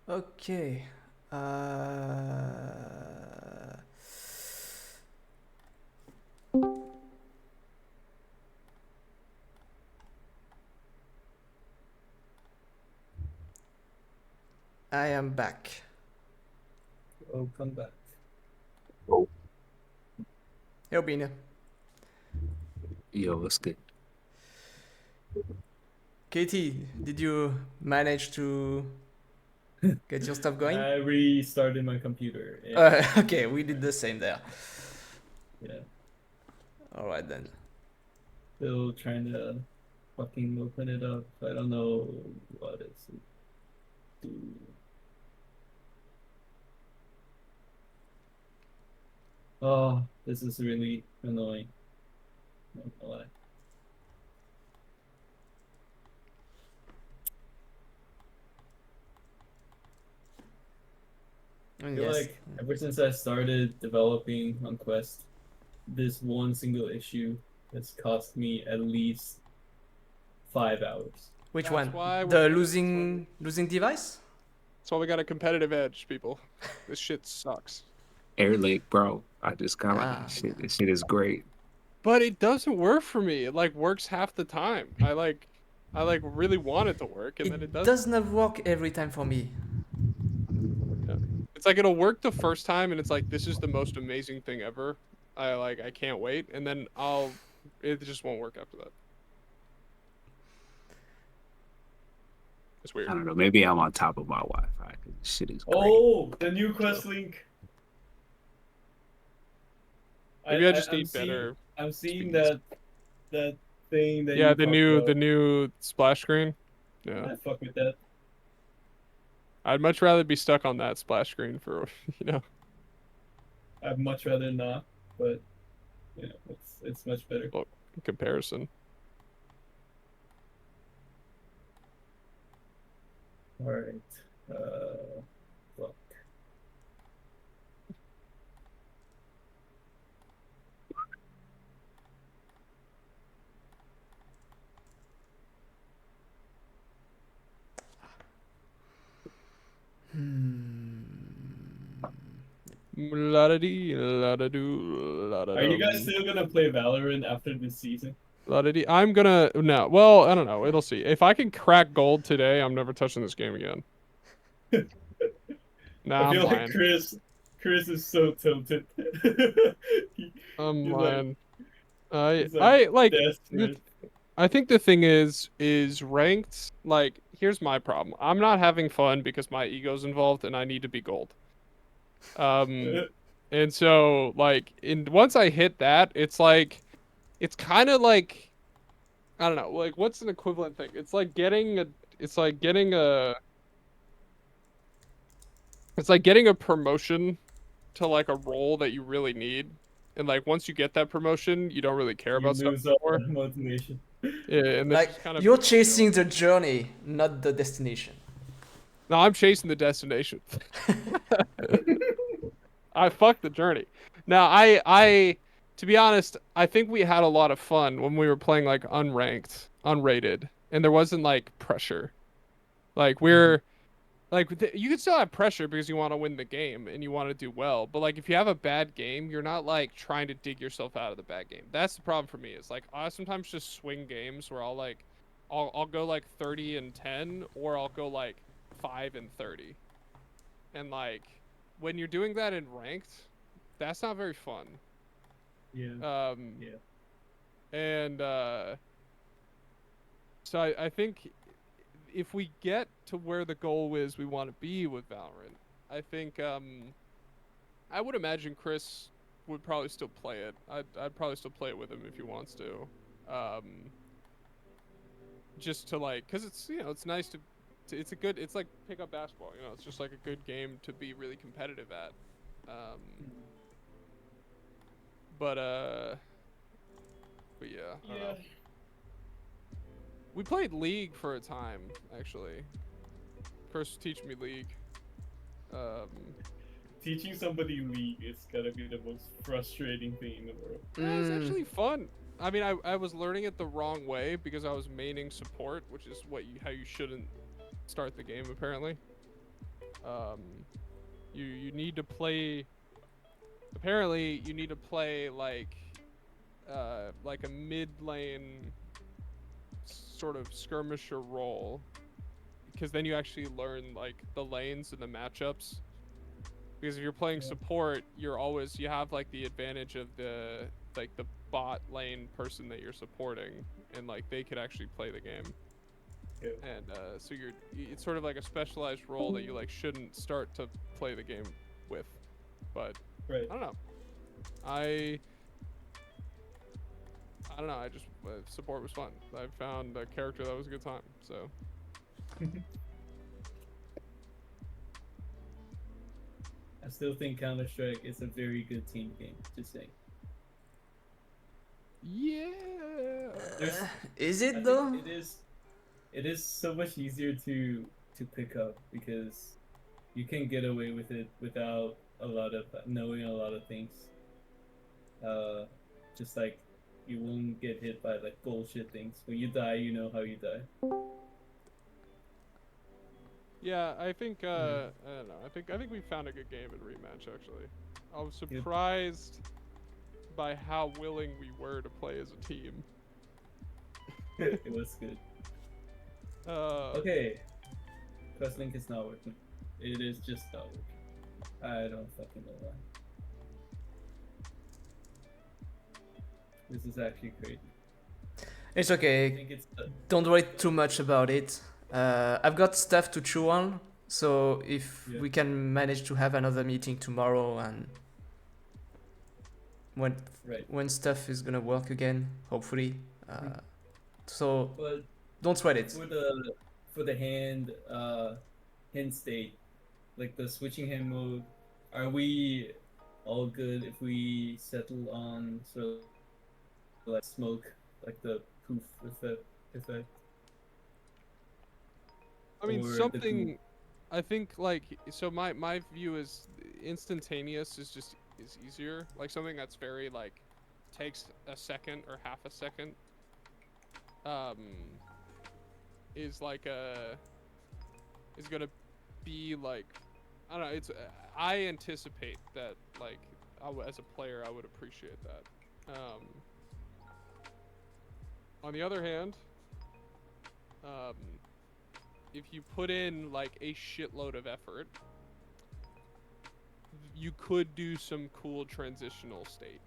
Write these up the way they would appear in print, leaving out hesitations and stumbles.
Okay. I am back. Oh, come back. Oh, Yo, Bine. yo, what's good? Katie, did you manage to get your stuff going? I restarted my computer. Yeah, Okay, we did the same there. yeah. All right then. Still trying to fucking open it up. I don't know what it's do. Oh, this is really annoying. Not gonna lie. I And feel yes. like ever since I started developing on Quest, this one single issue has cost me at least 5 hours. Which That's one? why we're The good. losing device? That's why we got a competitive edge, people. This shit sucks. Air Lake, bro. I just got like Ah. shit. This shit is great. But it doesn't work for me. It like works half the time. I really want it to work and then it It doesn't. does not work every time for me. Yeah. It's like it'll work the first time and it's like this is the most amazing thing ever. I can't wait and then it just won't work after that. It's I weird. don't know. Maybe I'm on top of my Wi-Fi. 'Cause this shit is great. Oh, the new Quest So, link. Maybe I just I'm need seeing better I'm seeing speeds. that thing that Yeah, you the talked new about. the new splash screen. Yeah. I fuck with that. I'd much rather be stuck on that splash screen for, you know. I'd much rather not, but it's much better. Well, in comparison. All right. Fuck. La da dee, la da doo, la da Are you guys dum. still gonna play Valorant after this season? La da dee. I'm gonna no. Well, I don't know. It'll see. If I can crack gold today, I'm never touching this game again. I Nah, I'm feel like lying. Chris is so tilted. He- I'm he's like lying. I he's like I like. desperate. I think the thing is ranked. Like, here's my problem. I'm not having fun because my ego's involved, and I need to be gold. Um, and so like, in once I hit that, it's like, it's kind of like I don't know, like what's an equivalent thing? It's like getting a, it's like getting a promotion to like a role that you really need. And like once you get that promotion, you don't really care You about stuff lose all anymore. motivation. Yeah, and this Like is kind of you're me right now. chasing the journey, not the destination. No, I'm chasing the destination. I fuck the journey. Now, to be honest, I think we had a lot of fun when we were playing like unranked, unrated, and there wasn't like pressure. Like Mhm. you can still have pressure because you want to win the game and you want to do well. But like if you have a bad game, you're not like trying to dig yourself out of the bad game. That's the problem for me. Is like I sometimes just swing games where I'll go like 30 and 10 or I'll go like 5 and 30. And like when you're doing that in ranked, that's not very fun. Yeah, Um yeah. and so I think if we get to where the goal is we want to be with Valorant, I think I would imagine Chris would probably still play it. I'd probably still play it with him if he wants to. Um just to like cuz it's it's nice it's a good it's like pick up basketball, it's just like a good game to be really competitive at. Um but uh but yeah, I don't Yeah. know. We played League for a time actually. Chris was teaching me League. Um Teaching somebody League is gotta be the most frustrating thing in the world. It was Mm, actually fun. I mean, I was learning it the wrong way because I was maining support, which is how you shouldn't start the game apparently. You need to play. Apparently, you need to play like a mid lane sort of skirmisher role, because then you actually learn like the lanes and the matchups. Because if you're playing support, you have like the advantage of the bot lane person that you're supporting, and like they could actually play the game. Yeah. And so it's sort of like a specialized role that you like shouldn't start to play the game with. But Right. I don't know. I don't know. I just support was fun. I found a character that was a good time. So I still think Counter-Strike is a very good team game. Just saying. yeah. There's- Is I it think though? it is. It is so much easier to pick up because you can get away with it without knowing a lot of things. Just like you won't get hit by like bullshit things. When you die, you know how you die. Yeah, I think I don't know. I think we found a good game in rematch actually. I was surprised by how willing we were to play as a team. It was good. Okay. Quest link is not working. It is just not working. I don't fucking know why. This is actually crazy. It's I okay. think it's Don't worry too much about it. I've got stuff to chew on, so if Yeah. we can manage to have another meeting tomorrow and right. when stuff is gonna work again, hopefully. So But don't sweat it. for the hand state, like the switching hand mode, are we all good if we settle on sort of like smoke, like the poof effect? I mean, Or the something. I think like so. My view is instantaneous is easier. Like something that's very like takes a second or half a second. Is gonna be like, I don't know. It's I anticipate that like as a player I would appreciate that. On the other hand, if you put in like a shitload of effort, you could do some cool transitional state.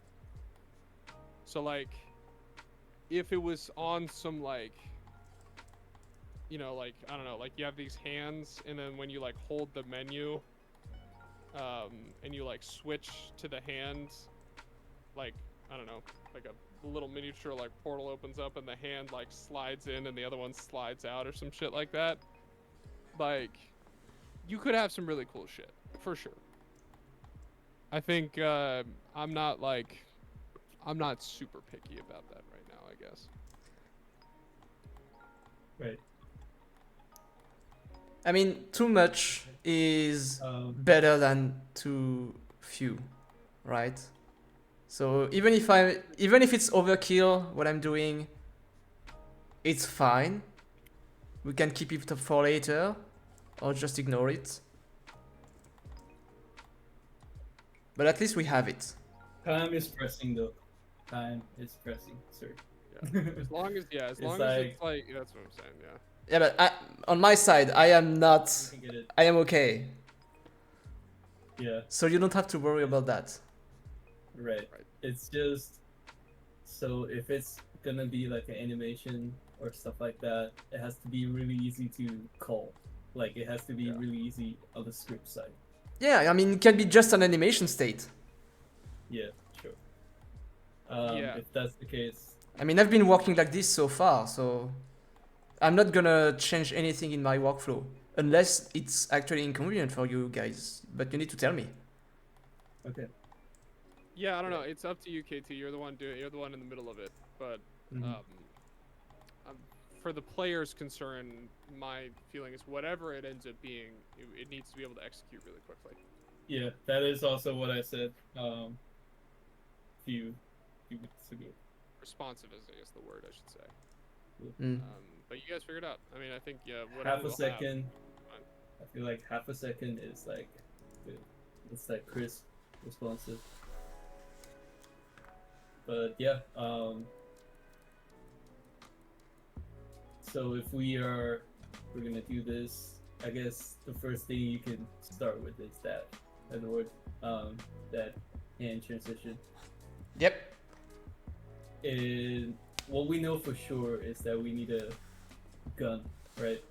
So like, if it was on some like, like, I don't know, like you have these hands, and then when you like hold the menu, and you like switch to the hands, like, I don't know, like a little miniature like portal opens up and the hand like slides in and the other one slides out or some shit like that. Like, you could have some really cool shit for sure. I think I'm not super picky about that right now, I guess. Right. I mean, too much is better than too few, right? So even if it's overkill, what I'm doing, it's fine. We can keep it for later, or just ignore it. But at least we have it. Time is pressing though. Time is pressing, sir. Yeah. As long as it's like that's what I'm saying. Yeah. Yeah, but on my side, I am not. You can get it. I am okay. Yeah. So you don't have to worry about that. Right. It's just so if it's gonna be like an animation or stuff like that, it has to be really easy to call. Like it has to be really easy on the script side. Yeah, I mean, it can be just an animation state. Yeah, sure. Yeah. If that's the case, I mean, I've been working like this so far, so I'm not gonna change anything in my workflow unless it's actually inconvenient for you guys. But you need to tell me. okay. Yeah, I don't know. It's up to you, KT. You're the one in the middle of it. But for the player's concern, my feeling is whatever it ends up being, it needs to be able to execute really quickly. Yeah, that is also what I said. Few weeks ago. Responsive is the word I should say. Mm. But you guys figured out. I mean, I think whatever Half a we'll have. second. I feel like half a second is like good. It's like crisp, responsive. But yeah, so if we're gonna do this, I guess the first thing you can start with is that, in other words, that hand transition. Yep. And what we know for sure is that we need a gun, right?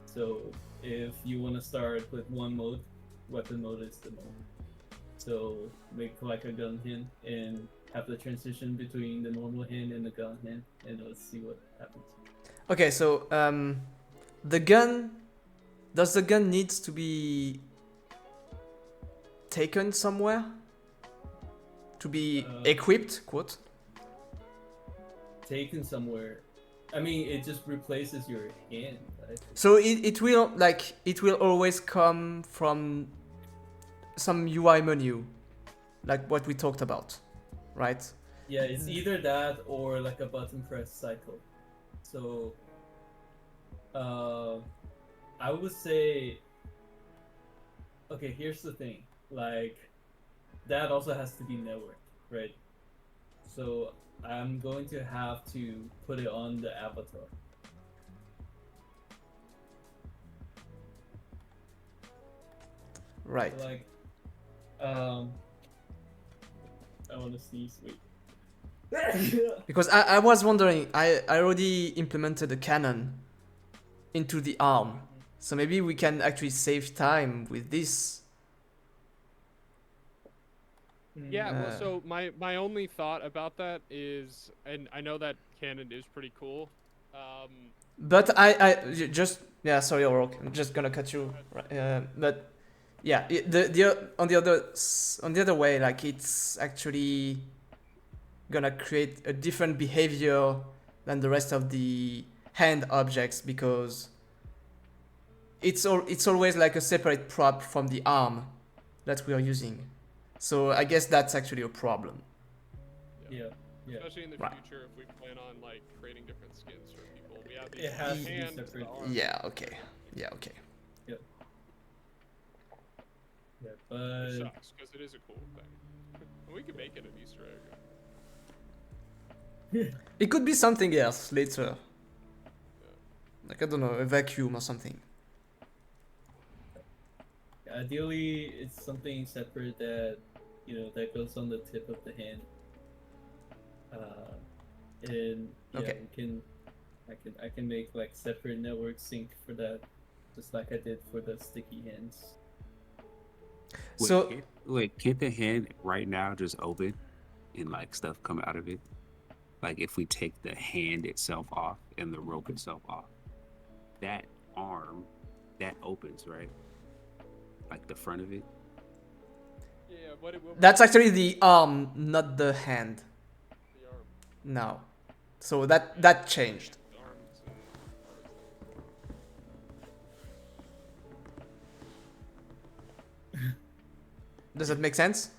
So if you want to start with one mode, weapon mode is the mode. So make like a gun hand and have the transition between the normal hand and the gun hand, and let's see what happens. Okay, so the gun, does the gun needs to be taken somewhere to be equipped, quote? Taken somewhere. I mean, it just replaces your hand. Right? So it will like it will always come from some UI menu, like what we talked about, right? Yeah, it's either that or like a button press cycle. So, I would say, okay, here's the thing. Like, that also has to be networked, right? So I'm going to have to put it on the avatar. Right. Like, I want to sneeze. Wait. Because I was wondering, I already implemented a cannon into the arm, so maybe we can actually save time with this. Yeah, well, Uh. so my only thought about that is, and I know that cannon is pretty cool. But just yeah, sorry, O'Rourke, I'm just gonna cut you. But yeah, on the other way, like it's actually gonna create a different behavior than the rest of the hand objects because it's always like a separate prop from the arm that we are using. So I guess that's actually a problem. Yeah. Especially in the Right. future, if we plan on like creating different skins for people, we have these It has to be hands, separate. the arms. Yeah. Okay. Yeah. Okay. Yeah, It but sucks because it is a cool thing. And we could make it an Easter egg. It could be something else later. Like I don't know, a vacuum or something. ideally, it's something separate that that goes on the tip of the hand. And yeah, Okay. I can make like separate network sync for that, just like I did for the sticky hands. So Can't the hand right now just open and like stuff come out of it? Like if we take the hand itself off and the rope itself off, that arm that opens, right? Like the front of it. Yeah, that's actually the arm, not the hand. the arm, Now, so that changed. the arms Does that make sense?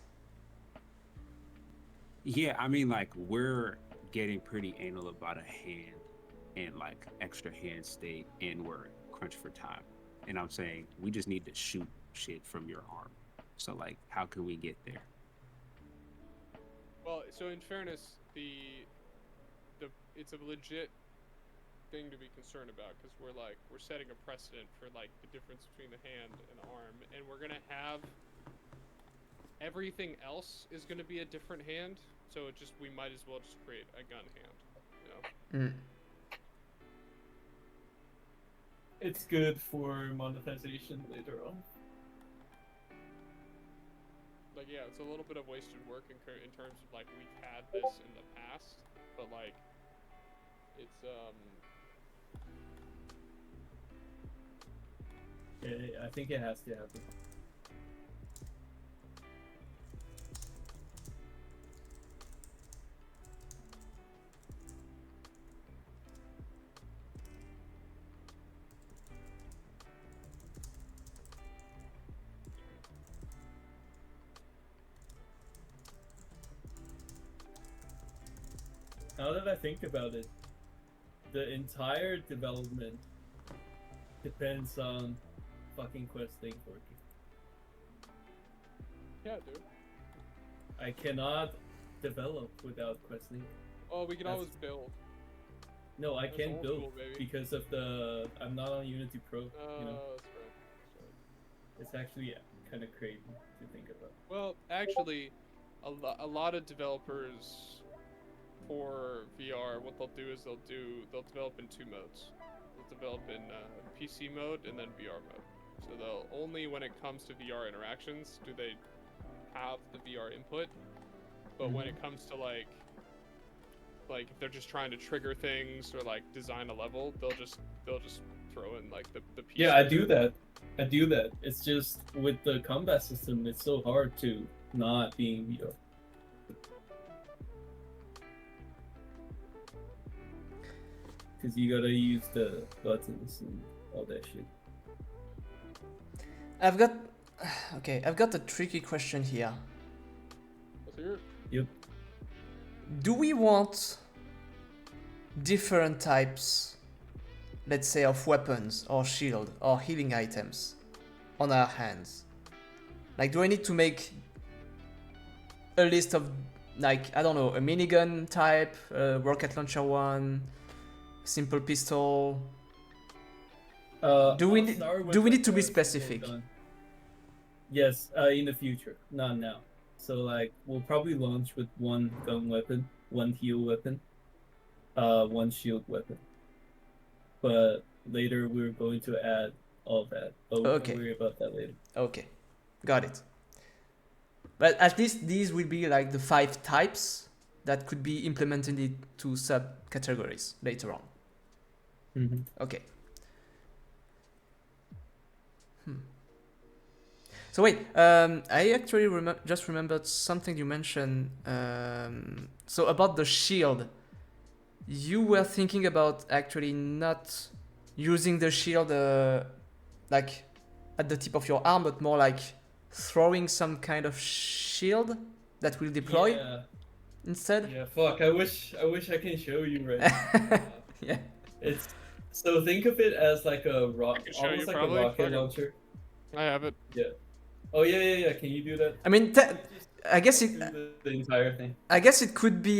Yeah, I mean, like we're getting pretty anal about a hand and like extra hand state, and we're crunched for time. And I'm saying we just need to shoot shit from your arm. So like, how can we get there? Well, so in fairness, it's a legit thing to be concerned about because we're setting a precedent for like the difference between the hand and the arm, and we're gonna have everything else is gonna be a different hand. So we might as well just create a gun hand, you know? Mm. It's good for monetization later on. Like, yeah, it's a little bit of wasted work in terms of like we've had this in the past, but like it's Yeah, I think it has to happen. Now that I think about it, the entire development depends on fucking Quest Link working. Yeah, dude. I cannot develop without Quest Link. Oh, we can That's- always build. No, I That's can't old build school, baby. because of I'm not on Unity Pro. You know, That's right. it's actually kind of crazy to think about. Well, actually, a lot of developers for VR, what they'll do is they'll develop in two modes. They'll develop in PC mode and then VR mode. So they'll only when it comes to VR interactions do they have the VR input, but when it comes to like if they're just trying to trigger things or like design a level, they'll just throw in like the PC. Yeah, I do that. It's just with the combat system, it's so hard to not be in VR. Because you gotta use the buttons and all that shit. I've got a tricky question here. Let's hear it. Yep. Do we want different types, let's say, of weapons or shield or healing items on our hands? Like, do I need to make a list of, like, I don't know, a minigun type, a rocket launcher one, simple pistol? Do we need to be specific? Yes, in the future, not now. So like we'll probably launch with one gun weapon, one heal weapon, one shield weapon. But later we're going to add all that. But we Okay. can worry about that later. Okay, got it. But at least these will be like the 5 types that could be implemented into subcategories later on. Mm-hmm. Okay. So wait, I actually just remembered something you mentioned. So about the shield, you were thinking about actually not using the shield like at the tip of your arm, but more like throwing some kind of shield that will deploy Yeah. instead. Yeah. Fuck. I wish I can show you right now. Yeah. It's so think of it as like a rock, I can show almost you like probably. a rocket Fuck it. launcher. I have it. Oh yeah. Can you do that? I mean, I guess Do the entire thing. I guess it could be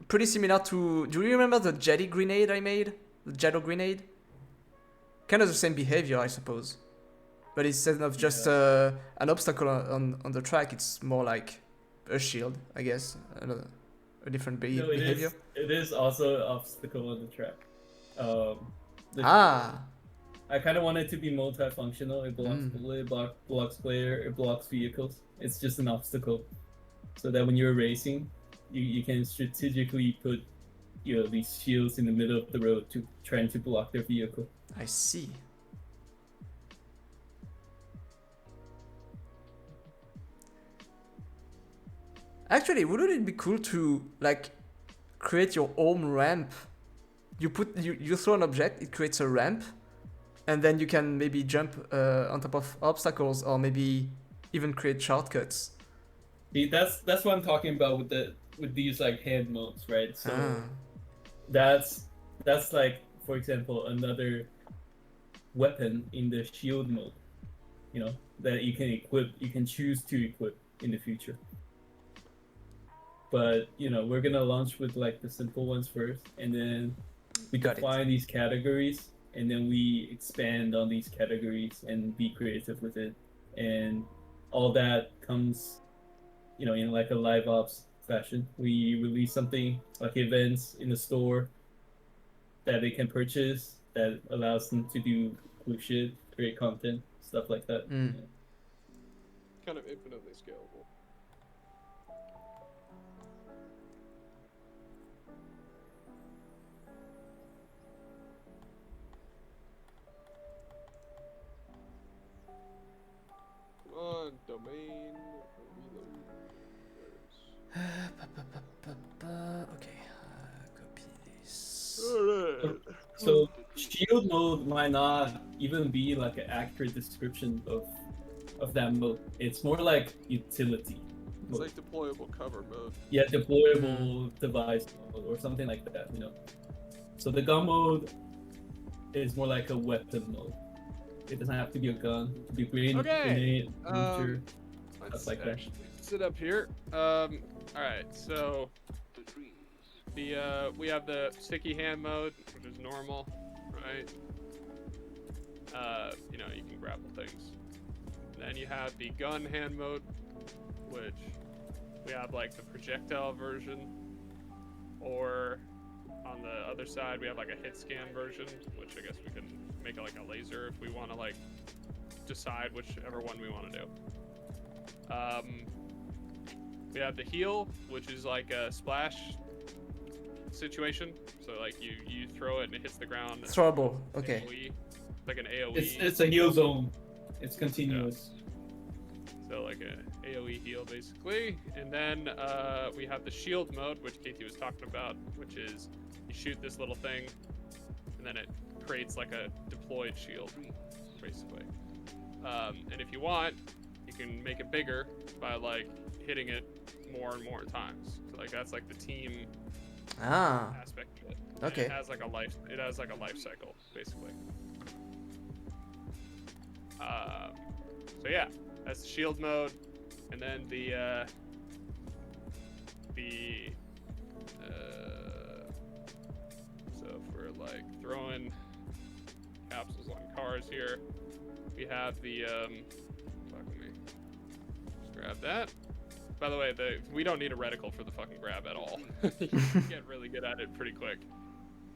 pretty similar to. Do you remember the Jetty grenade I made? The Jetto grenade? Kind of the same behavior, I suppose. But instead of just an obstacle on the track, it's more like a shield, I guess. A different No, behavior. It is also an obstacle on the track. I kind of want it to be multifunctional. It blocks bullet, blocks player, it blocks vehicles. It's just an obstacle, so that when you're racing, you can strategically put these shields in the middle of the road to trying to block their vehicle. I see. Actually, wouldn't it be cool to like create your own ramp? You throw an object, it creates a ramp, and then you can maybe jump on top of obstacles, or maybe even create shortcuts. See, that's what I'm talking about with these like hand modes, right? So that's like, for example, another weapon in the shield mode, that you can equip, you can choose to equip in the future. But we're gonna launch with like the simple ones first, and then we define these categories, and then we expand on these categories and be creative with it, and all that comes in like a live ops fashion. We release something like events in the store that they can purchase that allows them to do cool shit, create content, stuff like that. Mm. Kind of infinitely scalable. Come on, domain. Reload. Okay, copy this. So shield mode might not even be like an accurate description of that mode. It's more like utility It's mode. like deployable cover mode. Yeah, deployable device mode or something like that. So the gun mode is more like a weapon mode. It doesn't have to be a gun. It could be grenade, Okay, launcher, Let's stuff like that. actually sit up here. All right, so we have the sticky hand mode, which is normal, right? You know, you can grapple things. Then you have the gun hand mode, which we have like the projectile version, or on the other side we have like a hit scan version, which I guess we can make it like a laser if we want to like decide whichever one we want to do. We have the heal, which is like a splash situation. So like you throw it and it hits the ground. It's Throwable. Okay. AoE, like an AoE. It's a heal zone. It's continuous. So like a AoE heal basically. And then we have the shield mode, which Katie was talking about, which is you shoot this little thing and then it creates like a deployed shield, basically. And if you want, you can make it bigger by like hitting it more and more times. So like that's like the team Ah. aspect of it. And Okay. It has like a life cycle, basically. So yeah, that's the shield mode, and then so if we're like throwing capsules on cars here, we have the fuck with me. Just grab that. By the way, we don't need a reticle for the fucking grab at all. You can get really good at it pretty quick.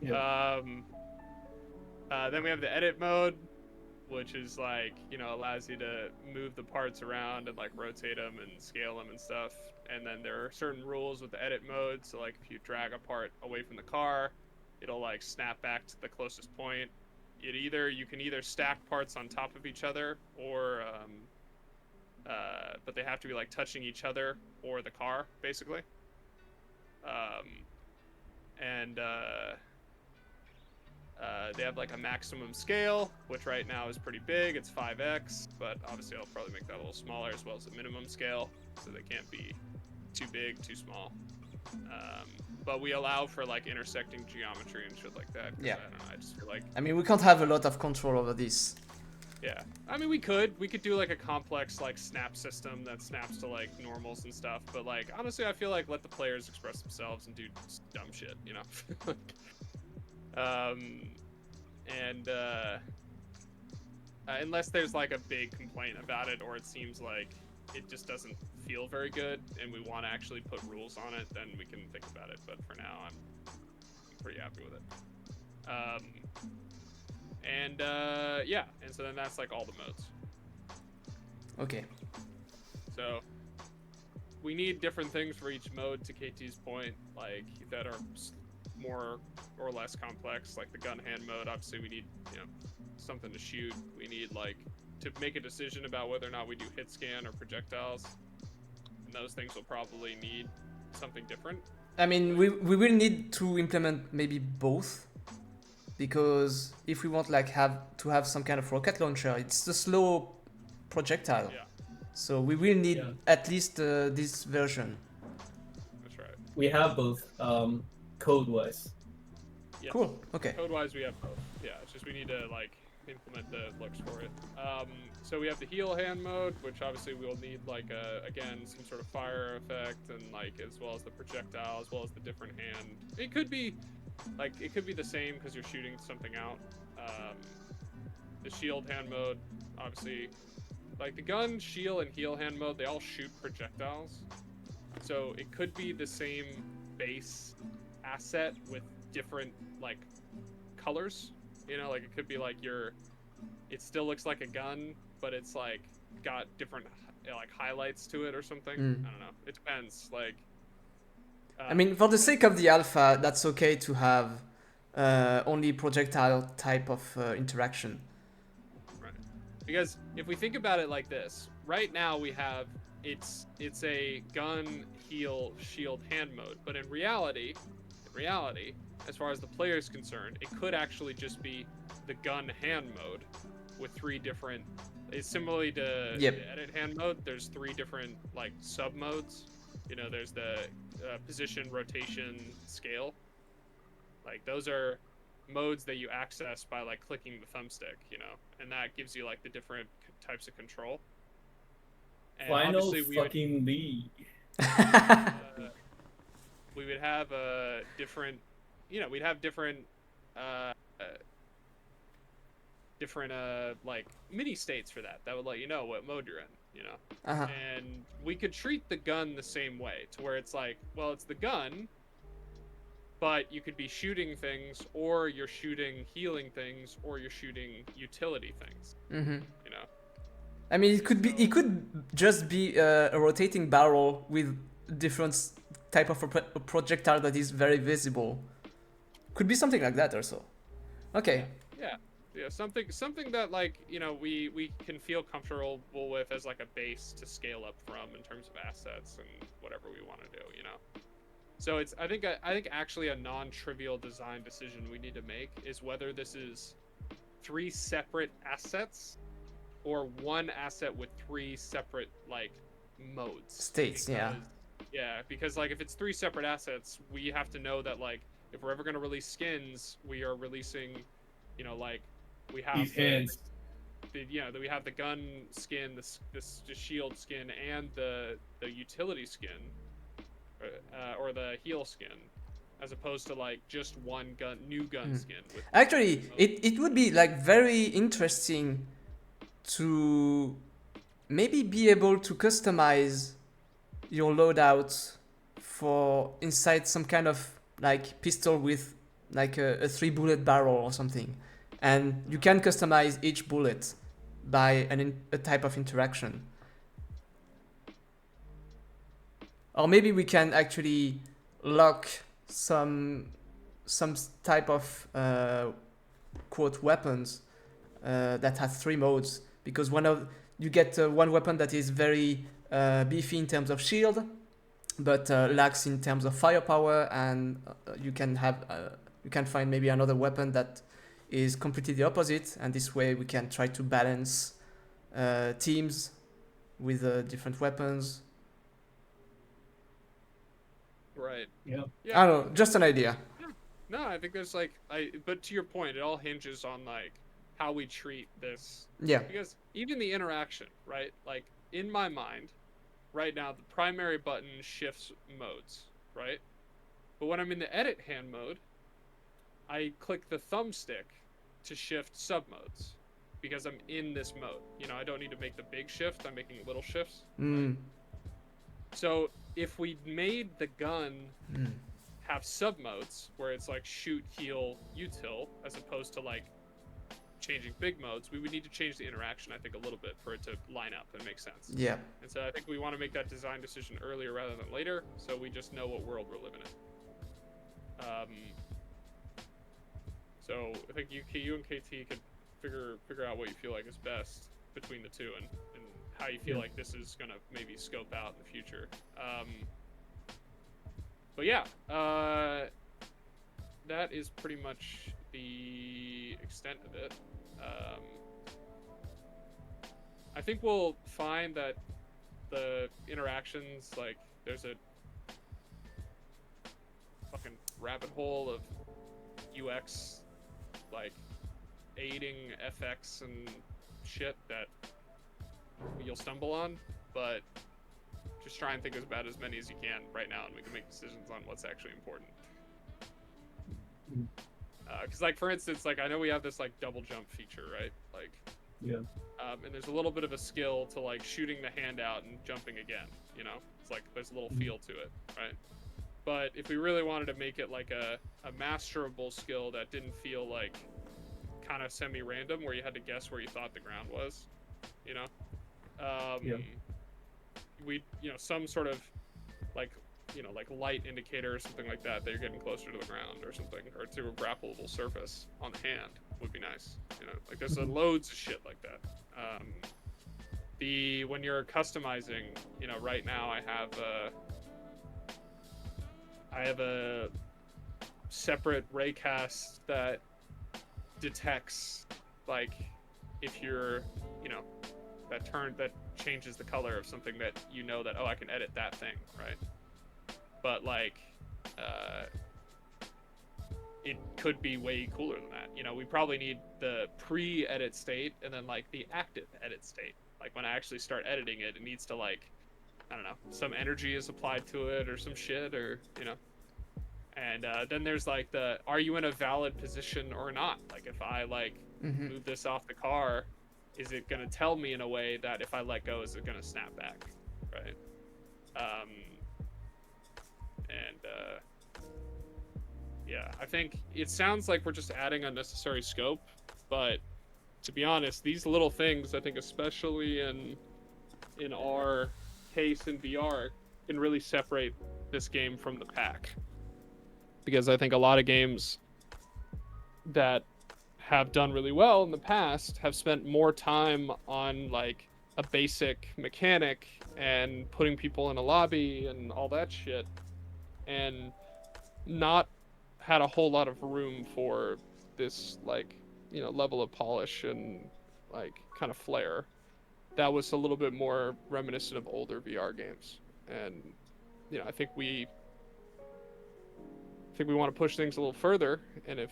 Yeah. Then we have the edit mode, which is like, you know, allows you to move the parts around and like rotate them and scale them and stuff. And then there are certain rules with the edit mode. So like if you drag a part away from the car, it'll like snap back to the closest point. You can either stack parts on top of each other or but they have to be like touching each other or the car, basically. They have like a maximum scale, which right now is pretty big. It's 5x, but obviously I'll probably make that a little smaller, as well as a minimum scale, so they can't be too big, too small. But we allow for like intersecting geometry and shit like that. Yeah. I don't know. I just feel like, I mean, we can't have a lot of control over this. yeah. I mean, we could do like a complex like snap system that snaps to like normals and stuff. But like honestly, I feel like let the players express themselves and do dumb shit, you know. Unless there's like a big complaint about it, or it seems like it just doesn't feel very good and we want to actually put rules on it, then we can think about it. But for now, I'm pretty happy with it. Yeah, and so then that's like all the modes. Okay. So we need different things for each mode, to KT's point, like that are more or less complex. Like the gun hand mode, obviously we need, you know, something to shoot. We need like to make a decision about whether or not we do hit scan or projectiles, and those things will probably need something different. I mean, we will need to implement maybe both, because if we want like have some kind of rocket launcher, it's a slow projectile. Yeah, So we will need Yeah. at least this version. that's right. We have both, code-wise. Yes. Cool. Okay. Code-wise, we have both. Yeah, it's just we need to like implement the looks for it. So we have the heal hand mode, which obviously we'll need like again some sort of fire effect, and like as well as the projectile, as well as the different hand. It could be the same because you're shooting something out. The shield hand mode, obviously, like the gun, shield, and heal hand mode, they all shoot projectiles. So it could be the same base asset with different like colors. You know, like it could be like it still looks like a gun, but it's like got different like highlights to it or something. I don't know. It depends. Like, I mean, for the sake of the alpha, that's okay to have only projectile type of interaction. right. Because if we think about it like this, right now we have it's a gun, heal, shield, hand mode, but in reality, as far as the player is concerned, it could actually just be the gun hand mode with 3 different. It's similarly to Yep. the edit hand mode. There's 3 different like sub modes. You know, there's the position, rotation, scale. Like those are modes that you access by like clicking the thumbstick, you know, and that gives you like the different types of control. And Final obviously fucking league. we would have a different, you know, we'd have different different like mini states for that would let you know what mode you're in, you know. Uh-huh. And we could treat the gun the same way, to where it's like, well, it's the gun, but you could be shooting things, or you're shooting healing things, or you're shooting utility things, Mm-hmm. you know. I mean, it could just be a rotating barrel with different type of a projectile that is very visible. Could be something like that also. Okay. Yeah, something that, like, you know, we can feel comfortable with as like a base to scale up from in terms of assets and whatever we want to do, you know. So it's I think actually a non-trivial design decision we need to make is whether this is 3 separate assets or 1 asset with 3 separate like modes. States, yeah. Yeah, because like if it's 3 separate assets, we have to know that like if we're ever going to release skins, we are releasing, you know, like we have These hands. you know, that we have the gun skin, the shield skin, and the utility skin, or the heal skin, as opposed to like just one new gun skin. With Actually, it would be like very interesting to maybe be able to customize your loadout for inside some kind of like pistol with like a 3 bullet barrel or something, and you can customize each bullet by a type of interaction. Or maybe we can actually lock some type of quote weapons that has 3 modes, because you get one weapon that is very beefy in terms of shield, but lacks in terms of firepower, and you can find maybe another weapon that is completely the opposite, and this way we can try to balance teams with different weapons. Right. Yeah. I don't know, just an idea. No, I think there's like but to your point, it all hinges on like how we treat this. Yeah. Because even the interaction, right? Like in my mind, right now the primary button shifts modes, right? But when I'm in the edit hand mode, I click the thumbstick to shift submodes because I'm in this mode. You know, I don't need to make the big shift, I'm making little shifts. Mm. So if we made the gun have submodes where it's like shoot, heal, util, as opposed to like changing big modes, we would need to change the interaction, I think, a little bit for it to line up and make sense. Yeah. And so I think we want to make that design decision earlier rather than later, so we just know what world we're living in. So I think you and KT could figure out what you feel like is best between the two, and how you feel like this is gonna maybe scope out in the future. But yeah, that is pretty much the extent of it. I think we'll find that the interactions, like, there's a fucking rabbit hole of UX, like, aiding FX and shit that you'll stumble on, but just try and think about as many as you can right now, and we can make decisions on what's actually important. Because, like, for instance, like, I know we have this, like, double jump feature, right? Like, yeah. And there's a little bit of a skill to, like, shooting the hand out and jumping again, you know? It's like, there's a little feel to it, right? But if we really wanted to make it, like, a masterable skill that didn't feel, like, kind of semi-random, where you had to guess where you thought the ground was, you know? We, you know, some sort of, like, you know, like light indicator or something like that you're getting closer to the ground or something, or to a grappleable surface on the hand would be nice, you know? Like, there's loads of shit like that. When you're customizing, you know, right now I have a separate raycast that detects, like, if you're, you know, that changes the color of something that, you know, that, oh, I can edit that thing, right? But, like, it could be way cooler than that. You know, we probably need the pre-edit state and then like the active edit state. Like when I actually start editing it, it needs to like, I don't know, some energy is applied to it or some shit, or you know. And then there's like the, are you in a valid position or not? Like if I like Mm-hmm. move this off the car, is it gonna tell me in a way that if I let go, is it gonna snap back, right? Yeah, I think it sounds like we're just adding unnecessary scope, but to be honest, these little things, I think especially in our case in VR, can really separate this game from the pack. Because I think a lot of games that have done really well in the past have spent more time on like a basic mechanic and putting people in a lobby and all that shit, and not had a whole lot of room for this like, you know, level of polish and like kind of flair that was a little bit more reminiscent of older VR games. And you know, I think we want to push things a little further, and if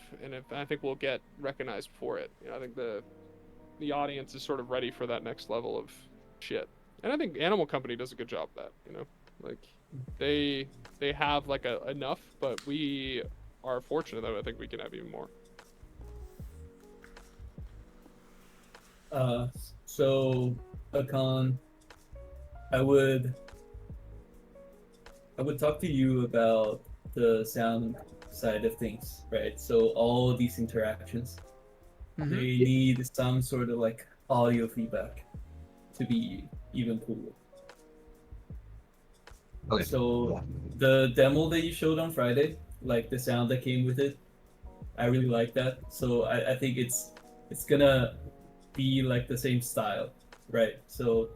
I think we'll get recognized for it. You know, I think the audience is sort of ready for that next level of shit, and I think Animal Company does a good job of that. You know, like they have like enough, but we are fortunate that I think we can have even more. So Akan, I would talk to you about the sound side of things, right? So all of these interactions, Mm-hmm. they need some sort of like audio feedback to be even cooler. Okay. So the demo that you showed on Friday, like the sound that came with it, I really like that. So I think it's gonna be like the same style, right? So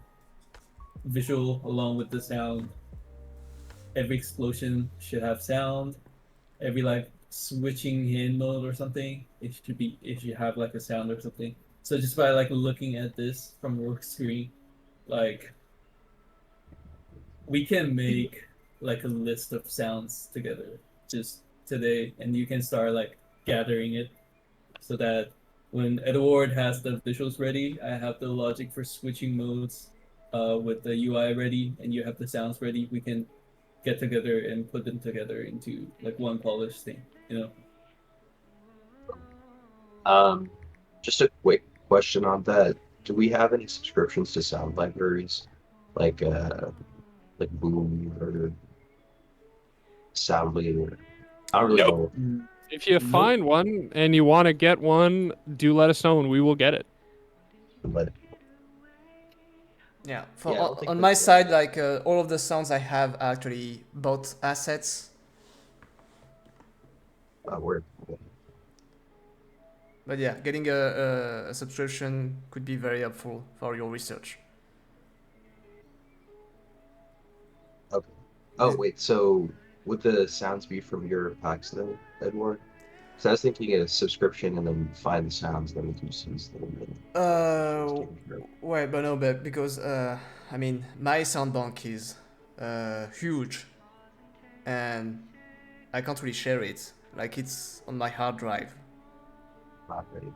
visual along with the sound. Every explosion should have sound. Every like switching hand mode or something, it should have like a sound or something. So just by like looking at this from your screen, like we can make like a list of sounds together just today, and you can start like gathering it so that when Edward has the visuals ready, I have the logic for switching modes with the UI ready, and you have the sounds ready. We can get together and put them together into like one polished thing, you know? Just a quick question on that. Do we have any subscriptions to sound libraries, like Boom or Soundly? Or I don't really Nope. know. If you Nope. find one and you want to get one, do let us know and we will get it. But Yeah. For Yeah, I don't think on my that's side, like all of the sounds I have are actually bought assets. we're But yeah, getting a subscription could be very helpful for your research. okay. Oh This- wait, so would the sounds be from your packs then, Edward? So I was thinking a subscription and then find the sounds, then we can just use them. Wait, but no, but because I mean, my sound bank is huge, and I can't really share it. Like it's on my hard drive. Not ready.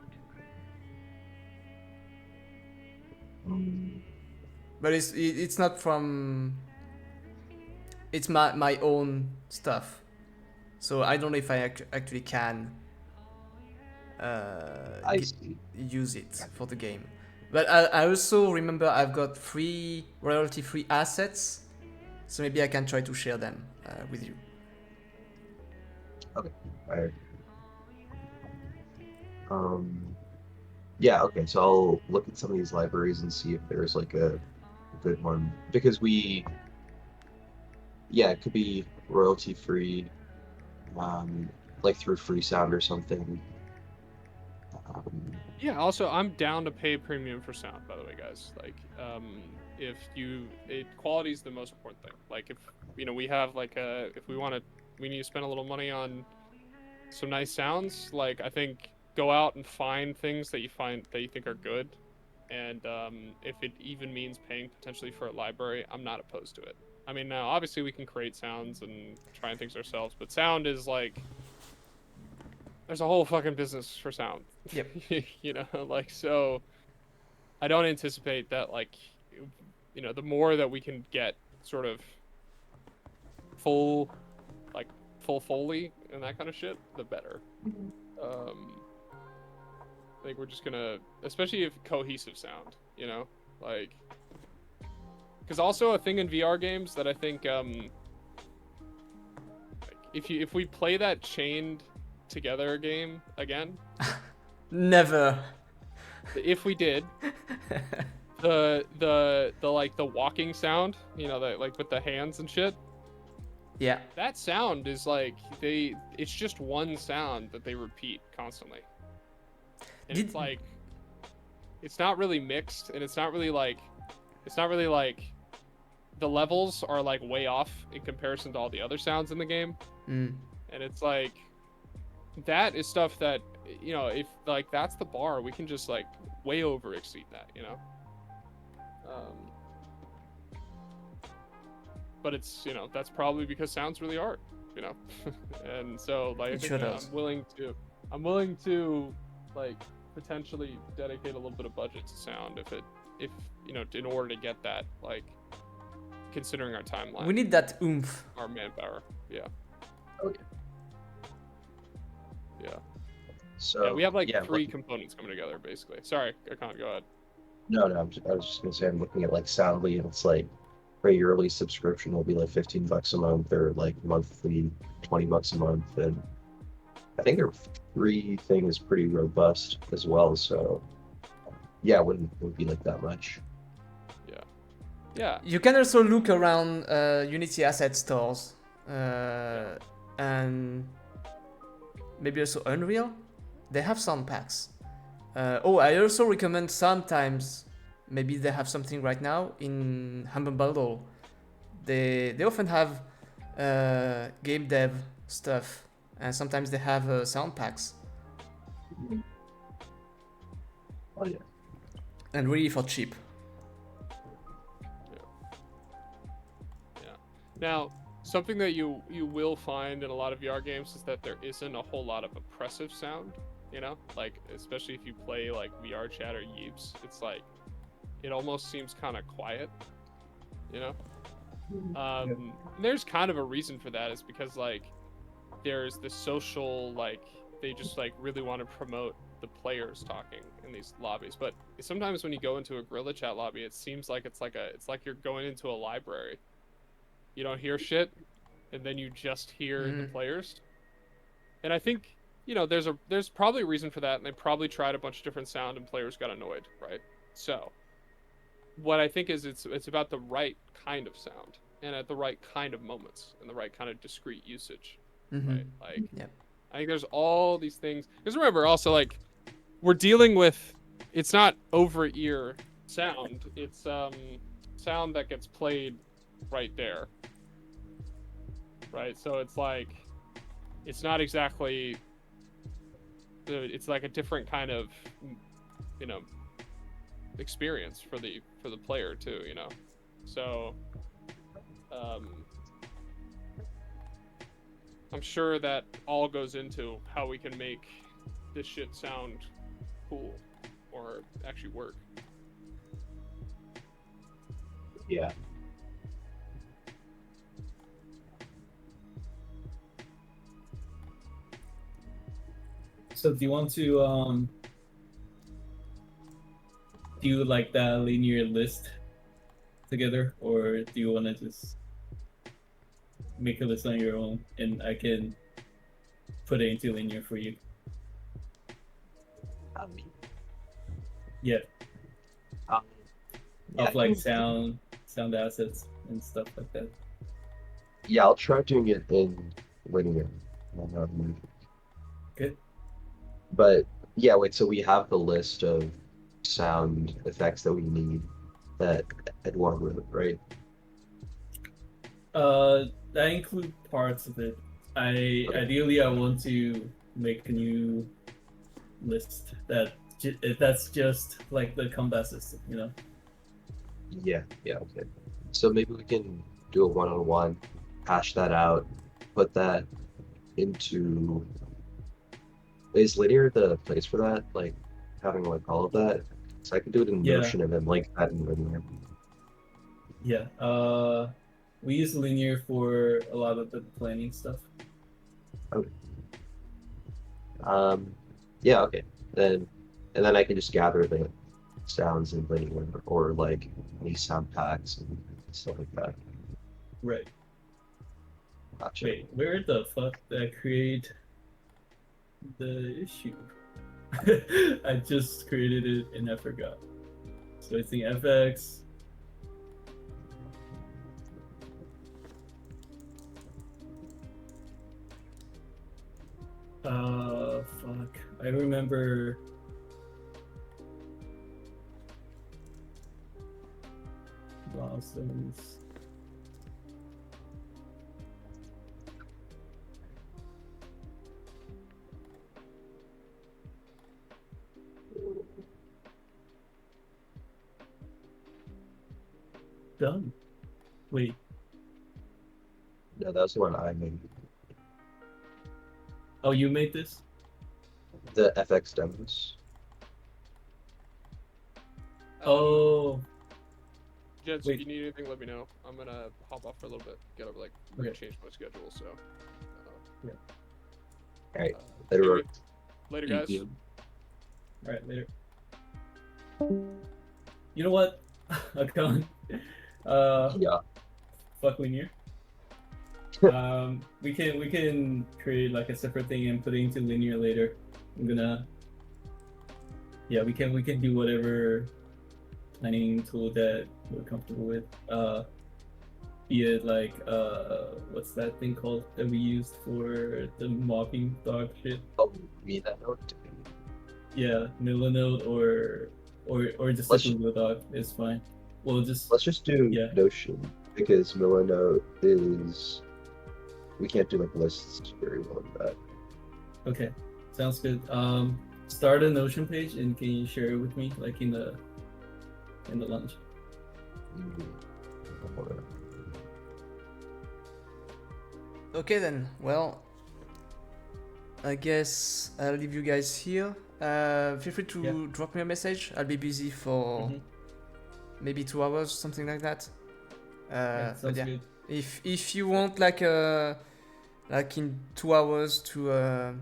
But it's not from. It's my own stuff, so I don't know if I actually can I see. use it for the game. But I also remember I've got 3 royalty-free assets, so maybe I can try to share them with you. Alright. Yeah, okay, so I'll look at some of these libraries and see if there's like a good one. Because it could be royalty free, like through Freesound or something. Yeah, also I'm down to pay premium for sound, by the way, guys. Like, if quality is the most important thing. Like if you know we have like if we need to spend a little money on some nice sounds, like I think go out and find things that you think are good, and if it even means paying potentially for a library, I'm not opposed to it. I mean, now obviously we can create sounds and try and things ourselves, but sound is like there's a whole fucking business for sound. Yep. You know, like, so I don't anticipate that, like, you know, the more that we can get sort of full, like, full Foley and that kind of shit, the better. I think we're just gonna, especially if cohesive sound, you know, like, because also a thing in VR games that I think, like, if we play that chained together game again, Never. if we did, the like the walking sound, you know, that like with the hands and shit, Yeah. that sound is like it's just one sound that they repeat constantly. And Did- it's like, it's not really mixed, and it's not really like the levels are like way off in comparison to all the other sounds in the game. Mm. And it's like, that is stuff that, you know, if like that's the bar, we can just like way over exceed that, you know. But it's, you know, that's probably because sound's really hard, you know. And so like, I It think, sure you know, does. I'm willing to like potentially dedicate a little bit of budget to sound if you know, in order to get that, like, considering our timeline, We need that oomph. our manpower. Yeah. Okay. Yeah. So Yeah, we have like yeah, three look- components coming together, basically. Sorry, I can't go ahead. No, I was just gonna say I'm looking at like Soundly, and it's like for a yearly subscription will be like $15 a month, or like monthly $20 a month, and I think their free thing is pretty robust as well. So yeah, it wouldn't be like that much. Yeah. You can also look around Unity asset stores and maybe also Unreal. They have sound packs. I also recommend sometimes, maybe they have something right now in Humble Bundle. They often have game dev stuff, and sometimes they have sound packs, Oh yeah. and really for cheap. Now, something that you will find in a lot of VR games is that there isn't a whole lot of oppressive sound, you know? Like, especially if you play like VR chat or Yeeps, it's like, it almost seems kind of quiet, you know? And there's kind of a reason for that, is because like there's the social, like, they just like really want to promote the players talking in these lobbies. But sometimes when you go into a Gorilla Chat lobby, it seems like it's like you're going into a library. You don't hear shit, and then you just hear the players. And I think, you know, there's probably a reason for that, and they probably tried a bunch of different sound, and players got annoyed, right? So what I think is it's about the right kind of sound, and at the right kind of moments, and the right kind of discrete usage, right? Like, Yep. I think there's all these things. Because remember, also, like, we're dealing with, it's not over-ear sound, it's sound that gets played right there, right? So it's like, it's not exactly, it's like a different kind of, you know, experience for the player too, you know. So I'm sure that all goes into how we can make this shit sound cool or actually work. Yeah. So do you want to do like that linear list together, or do you want to just make a list on your own and I can put it into linear for you? Yeah, Um, of like sound assets and stuff like that. Yeah, I'll try doing it in linear. Good. But yeah, wait, so we have the list of sound effects that we need that Edouard wrote, right? That include parts of it. Ideally I want to make a new list that's just like the combat system, you know. Yeah, okay. So maybe we can do a one-on-one, hash that out, put that into Is linear the place for that? Like having like all of that? So I could do it in Yeah. Notion and then link that in linear. Yeah. We use Linear for a lot of the planning stuff. Yeah, okay. Then and then I can just gather the sounds in linear or like any sound packs and stuff like that. Right. Gotcha. Wait, where the fuck did I create the issue? I just created it and I forgot. So it's the FX. Fuck. I remember. Blossoms. Done. Wait. No, that's the one I made. Oh, you made this? The FX demos. Oh. Gents, wait. if you need anything, let me know. I'm gonna hop off for a little bit. Gotta like Okay. change my schedule. So. Alright. Uh, Later. anyway, Rook. later, Thank guys. you. All right, later. You know what? Akon. Yeah. Fuck Linear. We can create like a separate thing and put it into Linear later. I'm gonna. Yeah, we can do whatever planning tool that we're comfortable with. Be it like what's that thing called that we used for the mopping dog shit? Oh, read that note. Yeah, Milanote or just Let's- like Google Doc is fine. We'll just Let's just do Yeah. Notion because Milanote is we can't do like lists very well with that. okay. Sounds good. Start a Notion page and can you share it with me like in the lunch? Okay then. Well, I guess I'll leave you guys here. Feel free to Yeah. drop me a message. I'll be busy for Mhm. maybe 2 hours, something like that. Yeah, But sounds yeah, good. if you want like in 2 hours to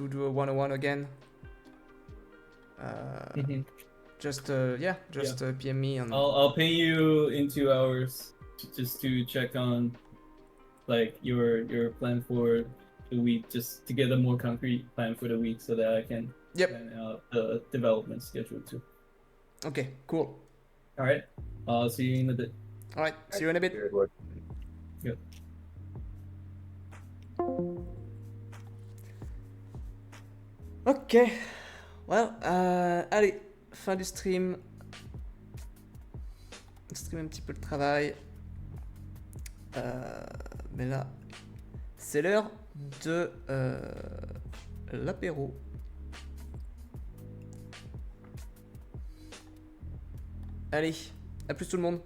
do a 101 again, Mhm. just PM me on. I'll pay you in 2 hours just to check on like your plan for the week, just to get a more concrete plan for the week so that I can Yep. plan out the development schedule too. Okay, cool. All right. I'll see you in a bit. All right, see you in a bit. Weird one. Yep. Ok, well, allez, fin du stream. Stream un petit peu le travail. Mais là, c'est l'heure de l'apéro. Allez, à plus tout le monde.